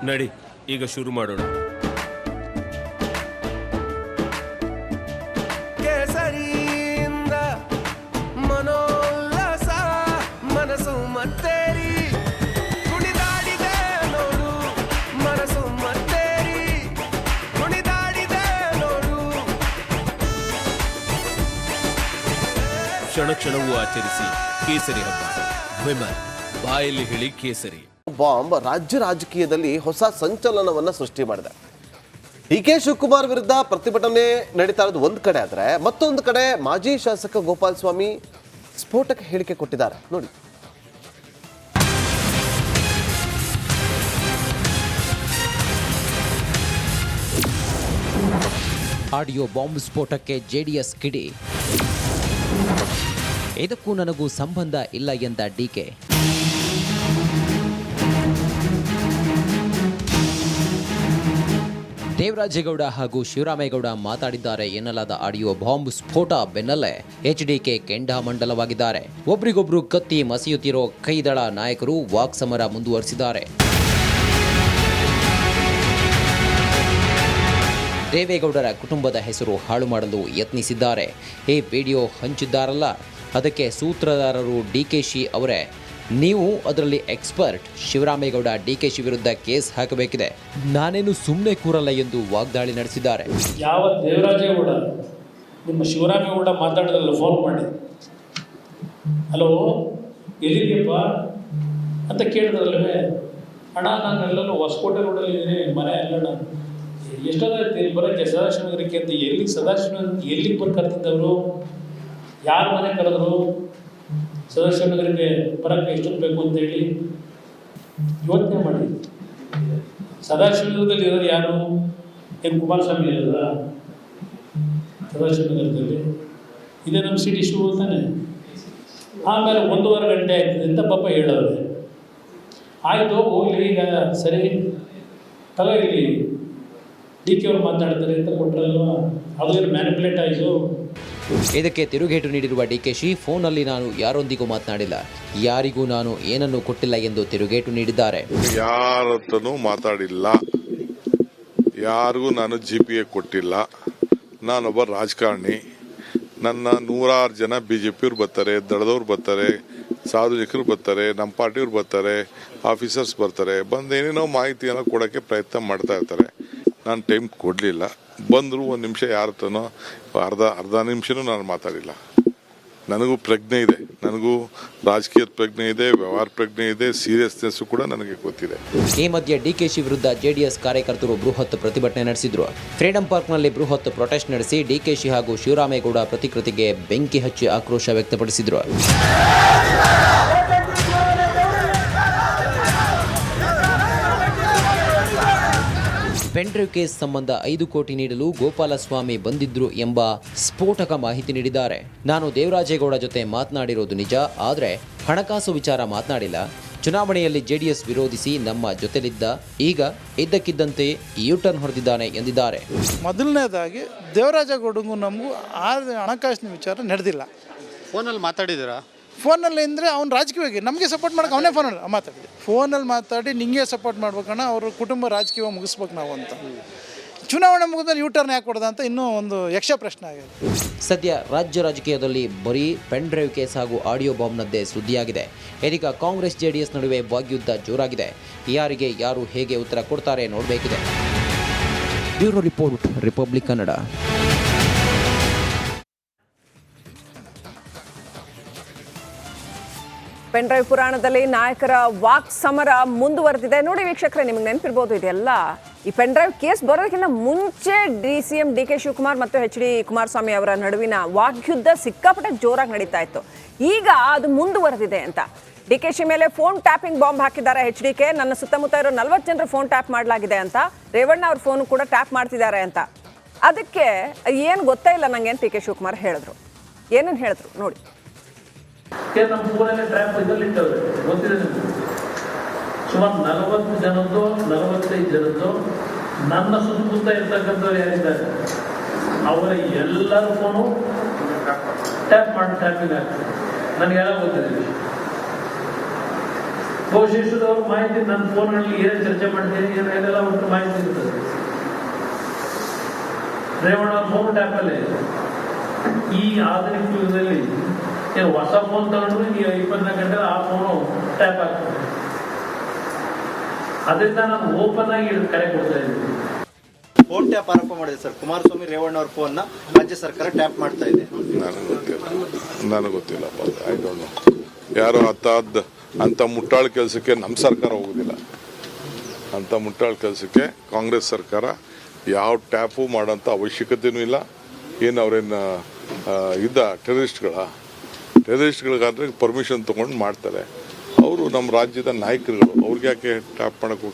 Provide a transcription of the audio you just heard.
ನಡಿ, ಈಗ ಶುರು ಮಾಡೋಣ. ಕೇಸರಿಯಿಂದ ಮನೋಲ್ಲಾಸ ಮನಸ್ಸು ಮತ್ತೇರಿ ಕುಣಿದಾಡಿದೆ ನೋಡು, ಮನಸ್ಸು ಮತ್ತೇರಿ ಕುಣಿದಾಡಿದೆ ನೋಡು. ಕ್ಷಣ ಕ್ಷಣವೂ ಆಚರಿಸಿ ಕೇಸರಿ ಹಬ್ಬ. ವಿಮಲ್, ಬಾಯಲ್ಲಿ ಹೇಳಿ ಕೇಸರಿ. ಬಾಂಬ್ ರಾಜ್ಯ ರಾಜಕೀಯದಲ್ಲಿ ಹೊಸ ಸಂಚಲನವನ್ನ ಸೃಷ್ಟಿ ಮಾಡಿದೆ. ಡಿ.ಕೆ. ಶಿವಕುಮಾರ್ ವಿರುದ್ಧ ಪ್ರತಿಭಟನೆ ನಡೀತಾ ಇರೋದು ಒಂದು ಕಡೆ ಆದ್ರೆ, ಮತ್ತೊಂದು ಕಡೆ ಮಾಜಿ ಶಾಸಕ ಗೋಪಾಲ ಸ್ವಾಮಿ ಸ್ಫೋಟಕ ಹೇಳಿಕೆ ಕೊಟ್ಟಿದ್ದಾರೆ ನೋಡಿ. ಆಡಿಯೋ ಬಾಂಬ್ ಸ್ಫೋಟಕ್ಕೆ ಜೆಡಿಎಸ್ ಕಿಡಿ. ಇದಕ್ಕೂ ನನಗೂ ಸಂಬಂಧ ಇಲ್ಲ ಎಂದ ಡಿಕೆ. ದೇವರಾಜೇಗೌಡ ಹಾಗೂ ಶಿವರಾಮೇಗೌಡ ಮಾತಾಡಿದ್ದಾರೆ ಎನ್ನಲಾದ ಆಡಿಯೋ ಬಾಂಬ್ ಸ್ಫೋಟ ಬೆನ್ನಲ್ಲೇ ಎಚ್ಡಿಕೆ ಕೆಂಡಾಮಂಡಲವಾಗಿದ್ದಾರೆ. ಒಬ್ರಿಗೊಬ್ರು ಕತ್ತಿ ಮಸೆಯುತ್ತಿರೋ ಕೈದಳ ನಾಯಕರು ವಾಕ್ಸಮರ ಮುಂದುವರಿಸಿದ್ದಾರೆ. ದೇವೇಗೌಡರ ಕುಟುಂಬದ ಹೆಸರು ಹಾಳು ಮಾಡಲು ಯತ್ನಿಸಿದ್ದಾರೆ. ಈ ವಿಡಿಯೋ ಹಂಚಿದ್ದಾರಲ್ಲ, ಅದಕ್ಕೆ ಸೂತ್ರಧಾರರು ಡಿಕೆಶಿ ಅವರೇ. ನೀವು ಅದರಲ್ಲಿ ಎಕ್ಸ್ಪರ್ಟ್. ಶಿವರಾಮೇಗೌಡ ಡಿಕೆಶಿ ವಿರುದ್ಧ ಕೇಸ್ ಹಾಕಬೇಕಿದೆ, ನಾನೇನು ಸುಮ್ಮನೆ ಕೂರಲ್ಲ ಎಂದು ವಾಗ್ದಾಳಿ ನಡೆಸಿದ್ದಾರೆ. ಯಾವ ದೇವರಾಜೇಗೌಡ ನಿಮ್ಮ ಶಿವರಾಮೇಗೌಡ ಮಾತಾಡೋದಲ್ಲ, ಫೋನ್ ಮಾಡಿ ಹಲೋ ಎಲ್ಲಿದೆಯಪ್ಪ ಅಂತ ಕೇಳಿದ್ರಲ್ವೇ. ಅಣ್ಣ ನಾನು ಎಲ್ಲನೂ ಹೊಸಕೋಟೆ ರೋಡಲ್ಲಿದ್ದೀನಿ, ಮನೆ ಎಲ್ಲಣ್ಣ. ಎಷ್ಟೊತ್ತಾಯ್ತು ಇಲ್ಲಿ ಬರೋಕ್ಕೆ ಸದಾಶಿವನಗರಕ್ಕೆ ಅಂತ. ಎಲ್ಲಿಗೆ ಎಲ್ಲಿಗೆ ಬಂದು ಕರೆದಿದ್ದವರು? ಯಾರ ಮನೆ ಕರೆದ್ರು? ಸದಾಶಿವನಗರಕ್ಕೆ ಬರೋಕ್ಕೆ ಎಷ್ಟೊತ್ತು ಬೇಕು ಅಂತೇಳಿ ಯೋಚನೆ ಮಾಡಿ. ಸದಾಶಿವನಗರದಲ್ಲಿ ಇರೋದು ಯಾರು? ಏನು ಕುಮಾರಸ್ವಾಮಿ ಇರೋದ ಸದಾಶಿವನಗರದಲ್ಲಿ? ಇದೇ ನಮ್ಮ ಸಿಟಿ ಶುರು ತಾನೆ. ಆಮೇಲೆ 1.5 ಗಂಟೆ ಆಯ್ತದೆ ಅಂತ ಪಾಪ ಹೇಳೋರೆ. ಆಯಿತು ಹೋಗ್ಲಿ, ಈಗ ಸರಿ ತಗೋ ಇಲ್ಲಿ ಡಿ.ಕೆ ಅವ್ರು ಮಾತಾಡ್ತಾರೆ ಅಂತ ಕೊಟ್ಟರಲ್ವ, ಅದು ಮ್ಯಾನಿಪುಲೇಟ್ ಆಯಿತು. ಇದಕ್ಕೆ ತಿರುಗೇಟು ನೀಡಿರುವ ಡಿಕೆಶಿ, ಫೋನಲ್ಲಿ ನಾನು ಯಾರೊಂದಿಗೂ ಮಾತನಾಡಿಲ್ಲ, ಯಾರಿಗೂ ನಾನು ಏನನ್ನು ಕೊಟ್ಟಿಲ್ಲ ಎಂದು ತಿರುಗೇಟು ನೀಡಿದ್ದಾರೆ. ಯಾರತ್ತನೂ ಮಾತಾಡಿಲ್ಲ, ಯಾರಿಗೂ ನಾನು GPA ಕೊಟ್ಟಿಲ್ಲ. ನಾನೊಬ್ಬ ರಾಜಕಾರಣಿ. ನನ್ನ 100 ಜನ BJPಯವ್ರು ಬರ್ತಾರೆ, ದಳದವ್ರು ಬರ್ತಾರೆ, ಸಾರ್ವಜನಿಕರು ಬರ್ತಾರೆ, ನಮ್ಮ ಪಾರ್ಟಿಯವ್ರು ಬರ್ತಾರೆ, ಆಫೀಸರ್ಸ್ ಬರ್ತಾರೆ, ಬಂದೇನೇನೋ ಮಾಹಿತಿಯನ್ನು ಕೊಡೋಕ್ಕೆ ಪ್ರಯತ್ನ ಮಾಡ್ತಾ ಇರ್ತಾರೆ. ನಾನು ಟೈಮ್ ಕೊಡಲಿಲ್ಲ. ಬಂದರು 1 ನಿಮಿಷ ಯಾರತ್ತನೋ ಅರ್ಧ ನಿಮಿಷನೂ ನಾನು ಮಾತಾಡಿಲ್ಲ. ನನಗೂ ಪ್ರಜ್ಞೆ ಇದೆ, ನನಗೂ ರಾಜಕೀಯದ ಪ್ರಜ್ಞೆ ಇದೆ, ವ್ಯವಹಾರ ಪ್ರಜ್ಞೆ ಇದೆ, ಸೀರಿಯಸ್ನೆಸ್ ಕೂಡ ನನಗೆ ಗೊತ್ತಿದೆ. ಈ ಮಧ್ಯೆ ಡಿಕೆಶಿ ವಿರುದ್ಧ ಜೆಡಿಎಸ್ ಕಾರ್ಯಕರ್ತರು ಬೃಹತ್ ಪ್ರತಿಭಟನೆ ನಡೆಸಿದ್ರು. ಫ್ರೀಡಂ ಪಾರ್ಕ್ನಲ್ಲಿ ಬೃಹತ್ ಪ್ರೊಟೆಸ್ಟ್ ನಡೆಸಿ ಡಿಕೆಶಿ ಹಾಗೂ ಶಿವರಾಮೇಗೌಡ ಪ್ರತಿಕೃತಿಗೆ ಬೆಂಕಿ ಹಚ್ಚಿ ಆಕ್ರೋಶ ವ್ಯಕ್ತಪಡಿಸಿದ್ರು. ಪೆನ್ಡ್ರೈವ್ ಕೇಸ್ ಸಂಬಂಧ 5 ಕೋಟಿ ನೀಡಲು ಗೋಪಾಲಸ್ವಾಮಿ ಬಂದಿದ್ರು ಎಂಬ ಸ್ಫೋಟಕ ಮಾಹಿತಿ ನೀಡಿದ್ದಾರೆ. ನಾನು ದೇವರಾಜೇಗೌಡ ಜೊತೆ ಮಾತನಾಡಿರೋದು ನಿಜ, ಆದರೆ ಹಣಕಾಸು ವಿಚಾರ ಮಾತನಾಡಿಲ್ಲ. ಚುನಾವಣೆಯಲ್ಲಿ ಜೆಡಿಎಸ್ ವಿರೋಧಿಸಿ ನಮ್ಮ ಜೊತೆಲಿದ್ದ, ಈಗ ಇದ್ದಕ್ಕಿದ್ದಂತೆ ಯೂಟರ್ನ್ ಹೊಡೆದಿದ್ದಾನೆ ಎಂದಿದ್ದಾರೆ. ಮೊದಲನೇದಾಗಿ ದೇವರಾಜೇಗೌಡಗೂ ನಮಗೂ ಹಣಕಾಸಿನ ವಿಚಾರ ನಡೆದಿಲ್ಲ. ಫೋನಲ್ಲಿ ಮಾತಾಡಿದ್ದೀರಾ? ಫೋನಲ್ಲಿ ಅಂದರೆ ಅವ್ನು ರಾಜಕೀಯವಾಗಿ ನಮಗೆ ಸಪೋರ್ಟ್ ಮಾಡೋಕೆ ಅವನೇ ಫೋನಲ್ಲಿ ಮಾತಾಡಿದೆ. ಫೋನಲ್ಲಿ ಮಾತಾಡಿ ನಿಂಗೆ ಸಪೋರ್ಟ್ ಮಾಡ್ಬೇಕಣ್ಣ, ಅವ್ರ ಕುಟುಂಬ ರಾಜಕೀಯ ಮುಗಿಸ್ಬೇಕು ನಾವು ಅಂತ. ಚುನಾವಣೆ ಮುಗಿದ್ಮೇಲೆ ಯೂಟರ್ನ್ ಯಾಕೆ ಕೊಡೋದ ಅಂತ ಇನ್ನೂ ಒಂದು ಯಕ್ಷ ಪ್ರಶ್ನೆ ಆಗಿದೆ. ಸದ್ಯ ರಾಜ್ಯ ರಾಜಕೀಯದಲ್ಲಿ ಬರೀ ಪೆನ್ ಡ್ರೈವ್ ಕೇಸ್ ಹಾಗೂ ಆಡಿಯೋ ಬಾಂಬ್ನದ್ದೇ ಸುದ್ದಿಯಾಗಿದೆ. ಇದೀಗ ಕಾಂಗ್ರೆಸ್ ಜೆಡಿಎಸ್ ನಡುವೆ ವಾಗ್ಯುದ್ಧ ಜೋರಾಗಿದೆ. ಯಾರಿಗೆ ಯಾರು ಹೇಗೆ ಉತ್ತರ ಕೊಡ್ತಾರೆ ನೋಡಬೇಕಿದೆ. Bureau report, Republic Kannada. Pen drive ಪುರಾಣದಲ್ಲಿ ನಾಯಕರ ವಾಕ್ ಸಮರ ಮುಂದುವರೆದಿದೆ. ನೋಡಿ ವೀಕ್ಷಕರೇ, ನಿಮಗೆ ನೆನಪಿರ್ಬೋದು, ಇದೆಲ್ಲ ಈ ಪೆನ್ ಡ್ರೈವ್ ಕೇಸ್ ಬರೋದಕ್ಕಿಂತ ಮುಂಚೆ CM ಡಿ.ಕೆ. ಶಿವಕುಮಾರ್ ಮತ್ತು HD ಕುಮಾರಸ್ವಾಮಿ ಅವರ ನಡುವಿನ ವಾಗ್ಯುದ್ಧ ಸಿಕ್ಕಾಪಟ್ಟೆ ಜೋರಾಗಿ ನಡೀತಾ ಇತ್ತು. ಈಗ ಅದು ಮುಂದುವರೆದಿದೆ ಅಂತ. ಡಿ.ಕೆ.ಶಿ ಮೇಲೆ ಫೋನ್ ಟ್ಯಾಪಿಂಗ್ ಬಾಂಬ್ ಹಾಕಿದ್ದಾರೆ HDK. ನನ್ನ ಸುತ್ತಮುತ್ತ ಇರೋ 40 ಜನರು ಫೋನ್ ಟ್ಯಾಪ್ ಮಾಡಲಾಗಿದೆ ಅಂತ, ರೇವಣ್ಣ ಅವ್ರ ಫೋನು ಕೂಡ ಟ್ಯಾಪ್ ಮಾಡ್ತಿದ್ದಾರೆ ಅಂತ. ಅದಕ್ಕೆ ಏನು ಗೊತ್ತೇ ಇಲ್ಲ ನನಗೆ ಅಂತ ಡಿ.ಕೆ. ಶಿವಕುಮಾರ್ ಹೇಳಿದ್ರು. ಏನೇನು ಹೇಳಿದ್ರು ನೋಡಿ. ನಮ್ಮ ಫೋನಲ್ಲಿ ಟ್ರ್ಯಾಪ್ ಇದಲ್ಲಿಟ್ಟವ್ರೆ, ಗೊತ್ತಿದೆ ನಿಮಗೆ. ಸುಮಾರು 40 ಜನದ್ದು 45 ಜನದ್ದು ನನ್ನ ಸುತ್ತಮುತ್ತ ಇರ್ತಕ್ಕಂಥವ್ರು ಯಾರಿದ್ದಾರೆ ಅವರ ಎಲ್ಲರ ಫೋನು ಟ್ಯಾಪಿಂಗ್ ಆಗ್ತದೆ. ನನಗೆಲ್ಲ ಗೊತ್ತಿದೆ. ಘೋಷಿಸಿದವ್ರ ಮಾಹಿತಿ ನನ್ನ ಫೋನ್ಗಳಲ್ಲಿ ಏನೇ ಚರ್ಚೆ ಮಾಡ್ತೀನಿ ಏನೆಲ್ಲ ಒಟ್ಟು ಮಾಹಿತಿ ಇರ್ತದೆ. ರೇವಣ್ಣ ಫೋನ್ ಟ್ಯಾಪಲ್ಲಿ ಈ ಆಧುನಿಕ ಯುಗದಲ್ಲಿ ಏನು ಹೊಸ ಫೋನ್ ತಗೊಂಡ್ರು ನೀವು 24 ಗಂಟೆ ಆ ಫೋನು ಟ್ಯಾಪ್ ಆಗ್ತದೆ. ಅದರಿಂದ ನಾನು ಓಪನ್ ಆಗಿ ಕರೆ ಕೊಡ್ತಾ ಇದ್ದೀನಿ. ಫೋನ್ ಟ್ಯಾಪ್ ಆರೋಪ ಮಾಡಿದೆ ಸರ್ ಕುಮಾರಸ್ವಾಮಿ ರೇವಣ್ಣ ಅವ್ರ ಫೋನ್ನ ರಾಜ್ಯ ಸರ್ಕಾರ ಟ್ಯಾಪ್ ಮಾಡ್ತಾ ಇದೆ. ನನಗೆ ಗೊತ್ತಿಲ್ಲಪ್ಪ, ಐ ಡೋಂಟ್ ನೋ. ಯಾರೋ ಅಂತ ಮುಟ್ಟಾಳ ಕೆಲಸಕ್ಕೆ ನಮ್ಮ ಸರ್ಕಾರ ಹೋಗೋದಿಲ್ಲ. ಅಂಥ ಮುಟ್ಟಾಳ ಕೆಲಸಕ್ಕೆ ಕಾಂಗ್ರೆಸ್ ಸರ್ಕಾರ ಯಾವ ಟ್ಯಾಪು ಮಾಡೋಂಥ ಅವಶ್ಯಕತೆಯೂ ಇಲ್ಲ. ಏನು ಅವ್ರೇನು ಟೆರರಿಸ್ಟ್ಗಳಿಗಾದ್ರೆ ಪರ್ಮಿಷನ್ ತೊಗೊಂಡು ಮಾಡ್ತಾರೆ. ಅವರು ನಮ್ಮ ರಾಜ್ಯದ ನಾಯಕರುಗಳು, ಅವ್ರಿಗೆ ಯಾಕೆ ಟ್ಯಾಪ್ ಮಾಡೋಕ್ಕೆ